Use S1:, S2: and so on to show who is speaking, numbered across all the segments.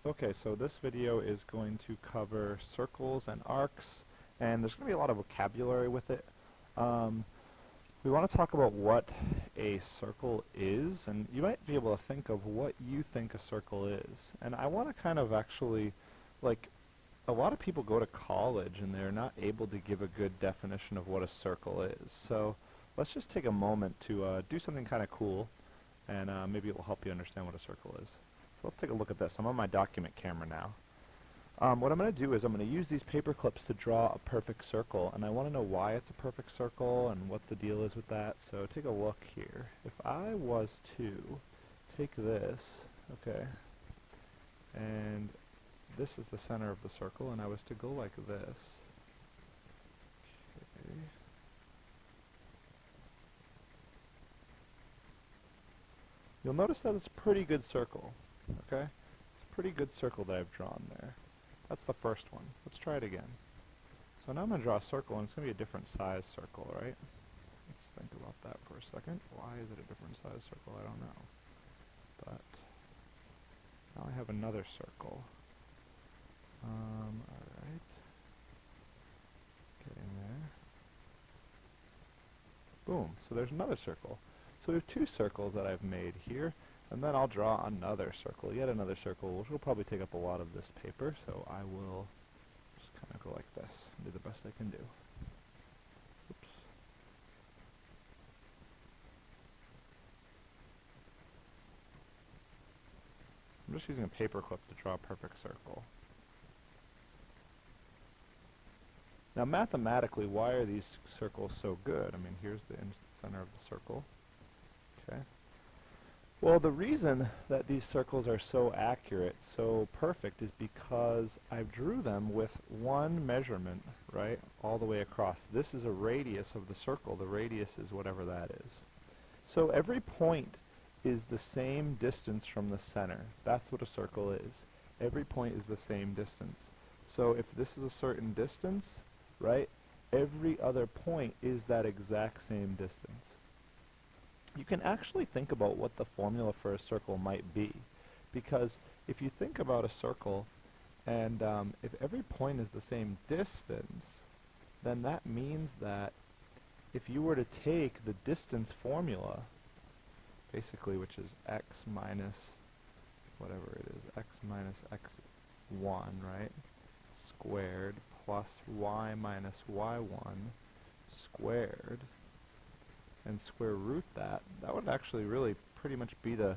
S1: Okay, so this video is going to cover circles and arcs, and there's going to be a lot of vocabulary with it. Um, we want to talk about what a circle is, and you might be able to think of what you think a circle is. And I want to kind of actually, like, a lot of people go to college and they're not able to give a good definition of what a circle is. So let's just take a moment to do something kind of cool, and maybe it will help you understand what a circle is. So let's take a look at this. I'm on my document camera now. What I'm going to do is I'm going to use these paper clips to draw a perfect circle, and I want to know why it's a perfect circle and what the deal is with that. So take a look here. If I was to take this, okay, and this is the center of the circle, and I was to go like this, okay. You'll notice that it's a pretty good circle, okay? It's a pretty good circle that I've drawn there. That's the first one. Let's try it again. So now I'm going to draw a circle, and it's going to be a different size circle, right? Let's think about that for a second. Why is it a different size circle? I don't know. But now I have another circle. Alright. Getting there. Boom. So there's another circle. So we have two circles that I've made here, and then I'll draw another circle, yet another circle, which will probably take up a lot of this paper, so I will just kind of go like this and do the best I can do. Oops. I'm just using a paper clip to draw a perfect circle. Now mathematically, why are these circles so good? I mean, here's the center of the circle. Okay. Well, the reason that these circles are so accurate, so perfect, is because I drew them with one measurement, right, all the way across. This is a radius of the circle. The radius is whatever that is. So every point is the same distance from the center. That's what a circle is. Every point is the same distance. So if this is a certain distance, right, every other point is that exact same distance. You can actually think about what the formula for a circle might be, because if you think about a circle and if every point is the same distance, then that means that if you were to take the distance formula, basically, which is x minus whatever it is, x minus x1, right, squared plus y minus y1 squared, and square root that, that would actually really pretty much be the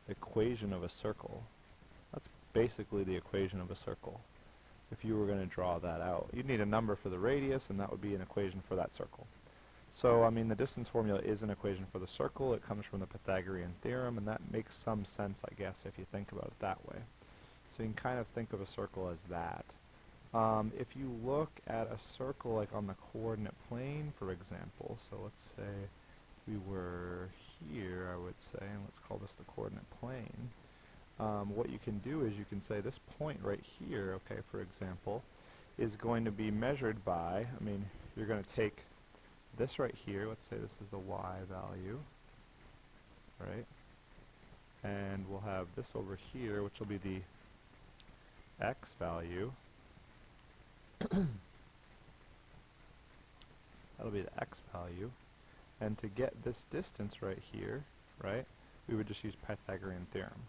S1: equation of a circle. That's basically the equation of a circle. If you were going to draw that out, you'd need a number for the radius, and that would be an equation for that circle. So, I mean, the distance formula is an equation for the circle. It comes from the Pythagorean theorem, and that makes some sense, I guess, if you think about it that way. So you can kind of think of a circle as that. If you look at a circle like on the coordinate plane, for example, so let's say we were here, I would say, and let's call this the coordinate plane. What you can do is you can say this point right here, okay, for example, is going to be measured by, I mean, you're going to take this right here, let's say this is the y value, right? And we'll have this over here, which will be the x value. That'll be the x value. And to get this distance right here, right, we would just use Pythagorean theorem.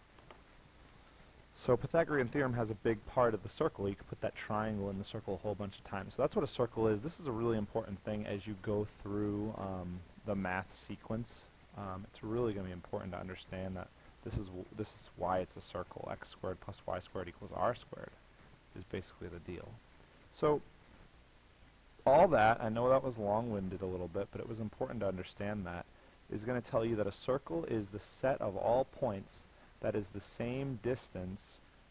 S1: So Pythagorean theorem has a big part of the circle. You can put that triangle in the circle a whole bunch of times. So that's what a circle is. This is a really important thing as you go through the math sequence. It's really going to be important to understand that this is why it's a circle. X squared plus y squared equals r squared is basically the deal. So all that, I know that was long-winded a little bit, but it was important to understand that, is going to tell you that a circle is the set of all points that is the same distance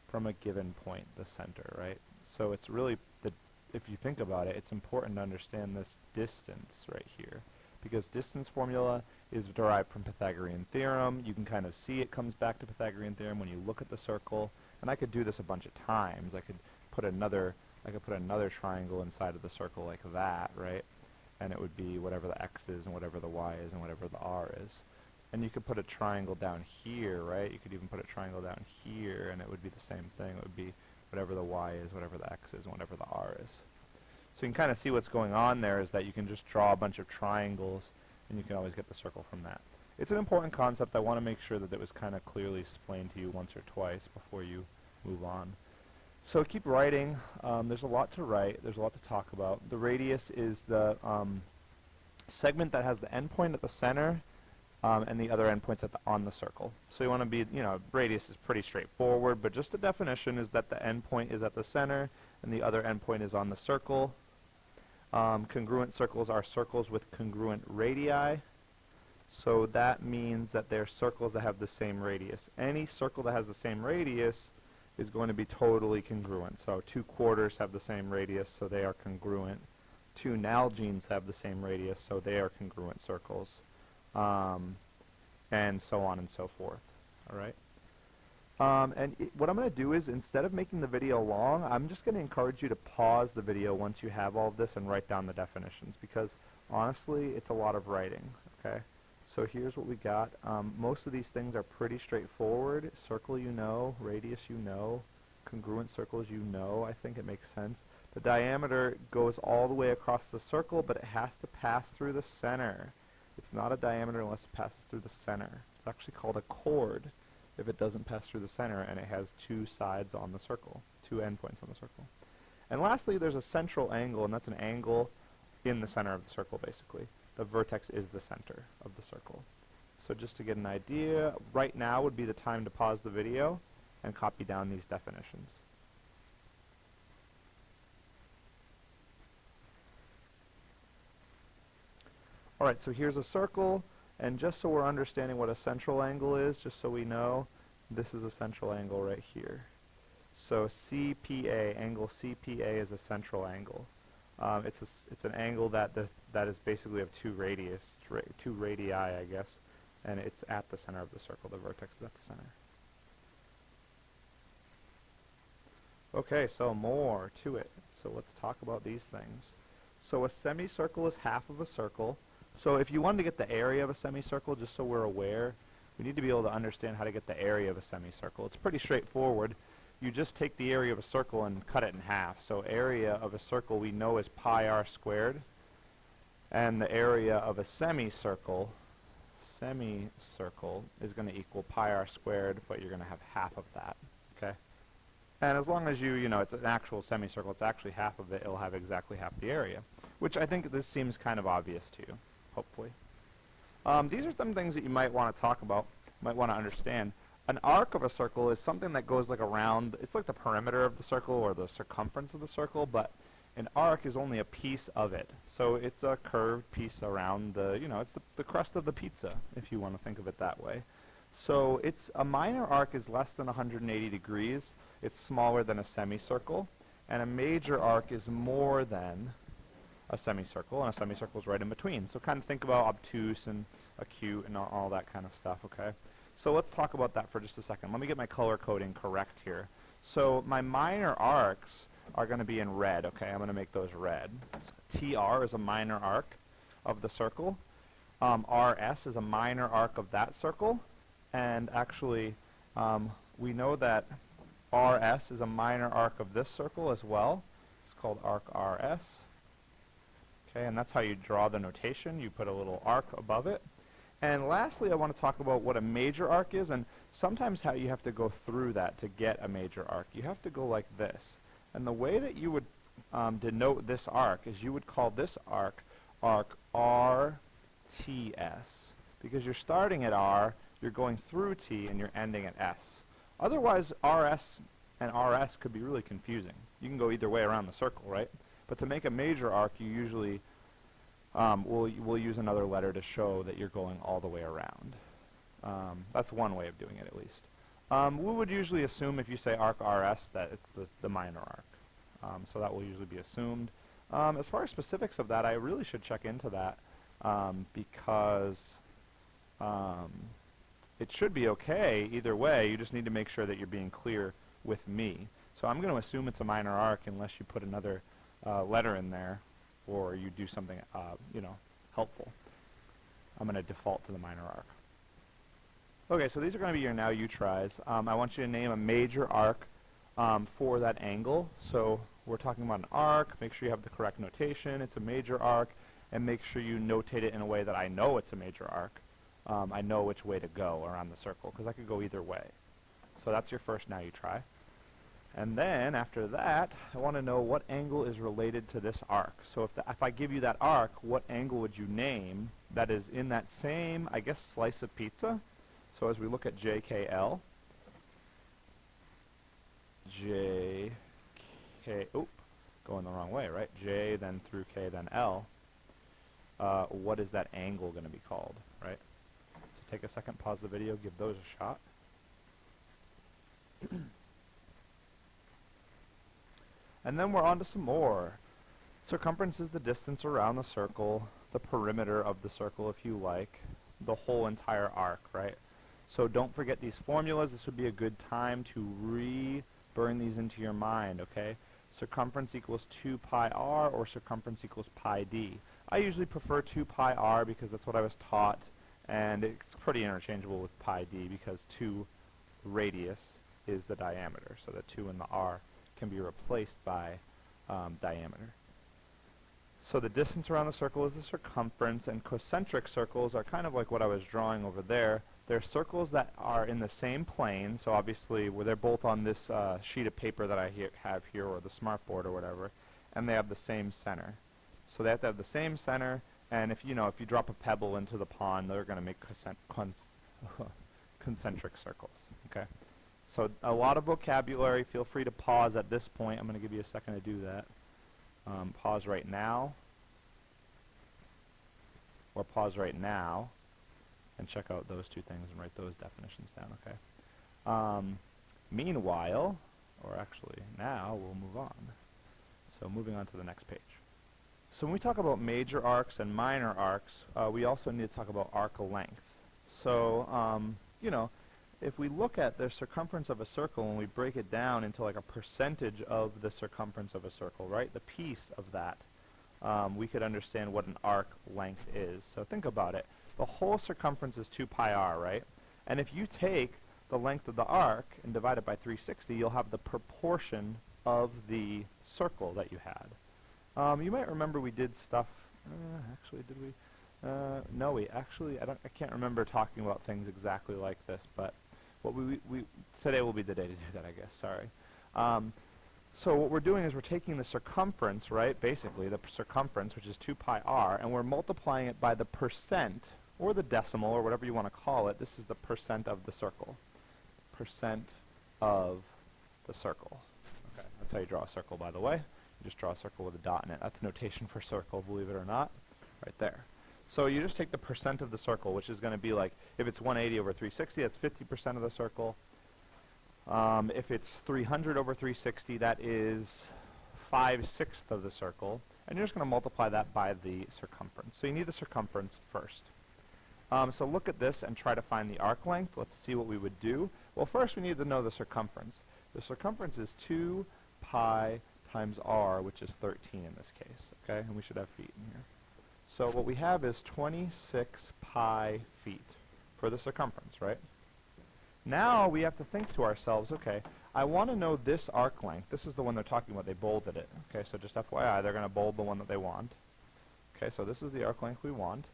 S1: from a given point, the center, right? So it's really, if you think about it, it's important to understand this distance right here, because distance formula is derived from Pythagorean theorem. You can kind of see it comes back to Pythagorean theorem when you look at the circle, and I could do this a bunch of times. I could put another triangle inside of the circle like that, right? And it would be whatever the x is and whatever the y is and whatever the r is. And you could put a triangle down here, right? You could even put a triangle down here, and it would be the same thing. It would be whatever the y is, whatever the x is, and whatever the r is. So you can kind of see what's going on there is that you can just draw a bunch of triangles, and you can always get the circle from that. It's an important concept. I want to make sure that it was kind of clearly explained to you once or twice before you move on. So keep writing. There's a lot to write. There's a lot to talk about. The radius is the segment that has the endpoint at the center and the other endpoints on the circle. So you want to be, radius is pretty straightforward, but just the definition is that the endpoint is at the center and the other endpoint is on the circle. Congruent circles are circles with congruent radii. So that means that they're circles that have the same radius. Any circle that has the same radius is going to be totally congruent. So 2 quarters have the same radius, so they are congruent. 2 nalgenes have the same radius, so they are congruent circles. And so on and so forth. All right. What I'm going to do is, instead of making the video long, I'm just going to encourage you to pause the video once you have all of this and write down the definitions, because honestly, it's a lot of writing. Okay. So here's what we got. Most of these things are pretty straightforward. Circle you know, radius you know, congruent circles you know. I think it makes sense. The diameter goes all the way across the circle, but it has to pass through the center. It's not a diameter unless it passes through the center. It's actually called a chord if it doesn't pass through the center, and it has 2 sides on the circle, 2 endpoints on the circle. And lastly, there's a central angle, and that's an angle in the center of the circle, basically. The vertex is the center of the circle. So just to get an idea, right now would be the time to pause the video and copy down these definitions. Alright, so here's a circle, and just so we're understanding what a central angle is, just so we know, this is a central angle right here. So CPA, angle CPA is a central angle. It's an angle that is basically of 2 radii, I guess, and it's at the center of the circle. The vertex is at the center. Okay, so more to it. So let's talk about these things. So a semicircle is half of a circle. So if you wanted to get the area of a semicircle, just so we're aware, we need to be able to understand how to get the area of a semicircle. It's pretty straightforward. You just take the area of a circle and cut it in half. So area of a circle we know is pi r squared, and the area of a semicircle is going to equal pi r squared, but you're going to have half of that. Okay? And as long as it's an actual semicircle, it's actually half of it, it'll have exactly half the area, which I think this seems kind of obvious to you, hopefully. These are some things that you might want to talk about, might want to understand. An arc of a circle is something that goes like around, it's like the perimeter of the circle or the circumference of the circle, but an arc is only a piece of it. So it's a curved piece around it's the crust of the pizza, if you want to think of it that way. So a minor arc is less than 180 degrees. It's smaller than a semicircle. And a major arc is more than a semicircle, and a semicircle is right in between. So kind of think about obtuse and acute and all that kind of stuff, okay? So let's talk about that for just a second. Let me get my color coding correct here. So my minor arcs are going to be in red, okay? I'm going to make those red. So TR is a minor arc of the circle. RS is a minor arc of that circle. And actually, we know that RS is a minor arc of this circle as well. It's called arc RS. Okay, and that's how you draw the notation. You put a little arc above it. And lastly, I want to talk about what a major arc is, and sometimes how you have to go through that to get a major arc. You have to go like this. And the way that you would denote this arc is you would call this arc RTS, because you're starting at R, you're going through T, and you're ending at S. Otherwise, RS and RS could be really confusing. You can go either way around the circle, right? But to make a major arc, you usually we'll use another letter to show that you're going all the way around. That's one way of doing it, at least. We would usually assume if you say arc RS that it's the minor arc. So that will usually be assumed. As far as specifics of that, I really should check into that because it should be okay either way. You just need to make sure that you're being clear with me. So I'm going to assume it's a minor arc unless you put another letter in there or you do something helpful. I'm going to default to the minor arc. Okay, so these are going to be your now you tries. I want you to name a major arc for that angle. So we're talking about an arc. Make sure you have the correct notation. It's a major arc. And make sure you notate it in a way that I know it's a major arc. I know which way to go around the circle, because I could go either way. So that's your first now you try. And then after that, I want to know what angle is related to this arc. So if I give you that arc, what angle would you name that is in that same, I guess, slice of pizza? So as we look at JKL, JK, oop, going the wrong way, right? J, then through K, then L. What is that angle going to be called, right? So take a second, pause the video, give those a shot. And then we're on to some more. Circumference is the distance around the circle, the perimeter of the circle if you like, the whole entire arc, right? So don't forget these formulas. This would be a good time to re-burn these into your mind, okay? Circumference equals 2 pi r, or circumference equals pi d. I usually prefer 2 pi r because that's what I was taught, and it's pretty interchangeable with pi d because 2 radius is the diameter, so the 2 and the r can be replaced by diameter. So the distance around the circle is the circumference, and concentric circles are kind of like what I was drawing over there. They're circles that are in the same plane, so obviously they're both on this sheet of paper that I have here, or the smartboard or whatever, and they have the same center. So they have to have the same center, and if you drop a pebble into the pond, they're going to make concentric circles. Okay. So a lot of vocabulary. Feel free to pause at this point. I'm going to give you a second to do that. Pause right now, or pause right now, and check out those two things and write those definitions down, okay? Meanwhile, or actually now, we'll move on. So moving on to the next page. So when we talk about major arcs and minor arcs, we also need to talk about arc length. So, if we look at the circumference of a circle and we break it down into like a percentage of the circumference of a circle, right? The piece of that, we could understand what an arc length is. So think about it. The whole circumference is 2 pi r, right? And if you take the length of the arc and divide it by 360, you'll have the proportion of the circle that you had. You might remember we did stuff, actually did we? No, I can't remember talking about things exactly like this, but what today will be the day to do that, I guess, sorry. So what we're doing is we're taking the circumference, right, basically the circumference, which is 2 pi r, and we're multiplying it by the percent, or the decimal, or whatever you want to call it. This is the percent of the circle. Percent of the circle. Okay, that's how you draw a circle, by the way. You just draw a circle with a dot in it. That's notation for circle, believe it or not, right there. So you just take the percent of the circle, which is going to be like, if it's 180 over 360, that's 50% of the circle. If it's 300 over 360, that is 5/6 of the circle. And you're just going to multiply that by the circumference. So you need the circumference first. So look at this and try to find the arc length. Let's see what we would do. Well, first we need to know the circumference. The circumference is 2 pi times r, which is 13 in this case. Okay, and we should have feet in here. So what we have is 26 pi feet for the circumference, right? Now we have to think to ourselves, okay, I want to know this arc length. This is the one they're talking about. They bolded it. Okay, so just FYI, they're going to bold the one that they want. Okay, so this is the arc length we want.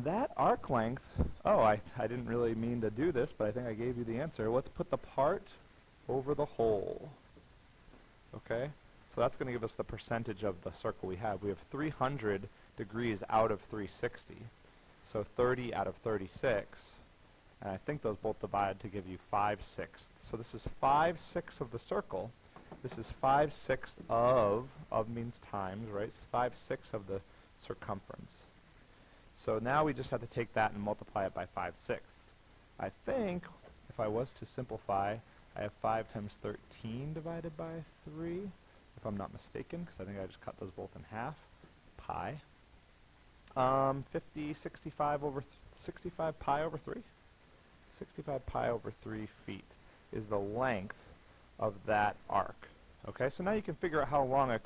S1: That arc length, oh, I didn't really mean to do this, but I think I gave you the answer. Let's put the part over the whole. Okay, so that's going to give us the percentage of the circle we have. We have 300 degrees out of 360, so 30 out of 36, and I think those both divide to give you 5/6. So this is 5/6 of the circle. This is 5/6 of means times, right? It's 5/6 of the circumference. So now we just have to take that and multiply it by 5/6. I think, if I was to simplify, I have 5 times 13 divided by 3, if I'm not mistaken, because I think I just cut those both in half. Pi. 65 pi over 3? 65 pi over 3 feet is the length of that arc. Okay, so now you can figure out how long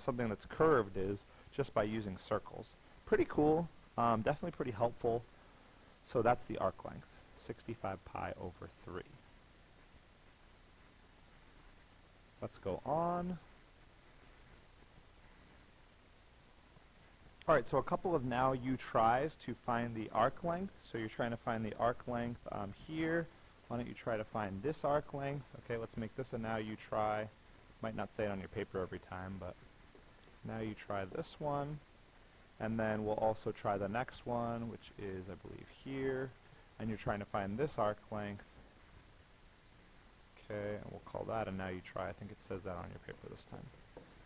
S1: something that's curved is just by using circles. Pretty cool. Definitely pretty helpful. So that's the arc length. 65 pi over 3. Let's go on. Alright, so a couple of now you tries to find the arc length. So you're trying to find the arc length here. Why don't you try to find this arc length? Okay, let's make this a now you try. Might not say it on your paper every time, but now you try this one. And then we'll also try the next one, which is, I believe, here. And you're trying to find this arc length. Okay, and we'll call that a now you try. I think it says that on your paper this time.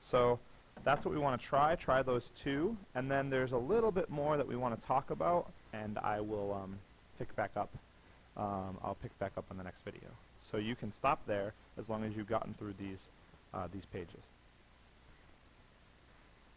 S1: So that's what we want to try. Try those two. And then there's a little bit more that we want to talk about, and I will pick back up. I'll pick back up in the next video. So you can stop there as long as you've gotten through these pages.